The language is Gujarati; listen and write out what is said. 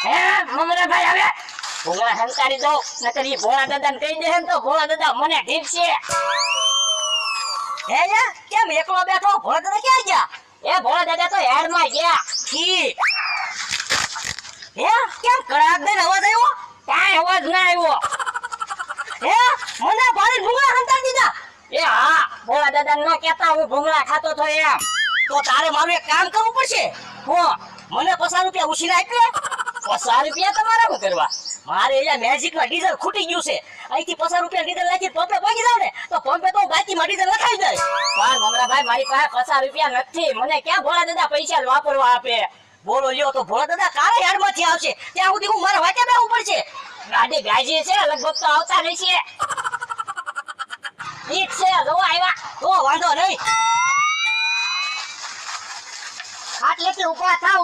હે મમરા ભાઈ હવે ભોળા હંકારી દો નકર ઈ ભોળા દાદાને કહી દે તો ભોળા દાદા મને ઢીપશે. હે યા કેમ એકલો બેઠો? ભોળા દાદા ક્યાં ગયા? એ ભોળા દાદા તો હેડમાં ગયા. કી હે કેમ કડાક દઈને અવાજ આવ્યો? કાંઈ અવાજ ના આવ્યો. હે મને ભારે ડુંગળા હંતાડી દીધા. એ હા ભોળા દાદા ન કહેતા હું ભૂંગળા ખાતો તો એમ. તો તારે મારું એક કામ કરવું પડશે. હું મને 50 રૂપિયા ઉછીના આપ્યો. 50 રૂપિયા તમારે શું કરવા? મારે અહીંયા મેજિકમાં ડીઝલ ખૂટી ગયું છે. અહીંથી 50 રૂપિયા ડીઝલ નાખી પંપે પહોંચી જાવ ને તો પંપે તો બાકીમાં ડીઝલ નખાઈ જાય. પણ મમરાભાઈ મારી પાસે 50 રૂપિયા નથી. મને ક્યાં ભોળા દાદા પૈસા વાપરવા આપે? બોલો લ્યો તો ભોળા દાદા કારે યાર્ડમાંથી આવશે ત્યાં સુધી હું મારા વાટે બેહવું પડશે. ગાડી ગાજી છે લગભગ તો આવતા રહેશે. ઠીક છે જો આવ્યા. તો વાંધો નહીં. ખાટલેથી ઊભા થા.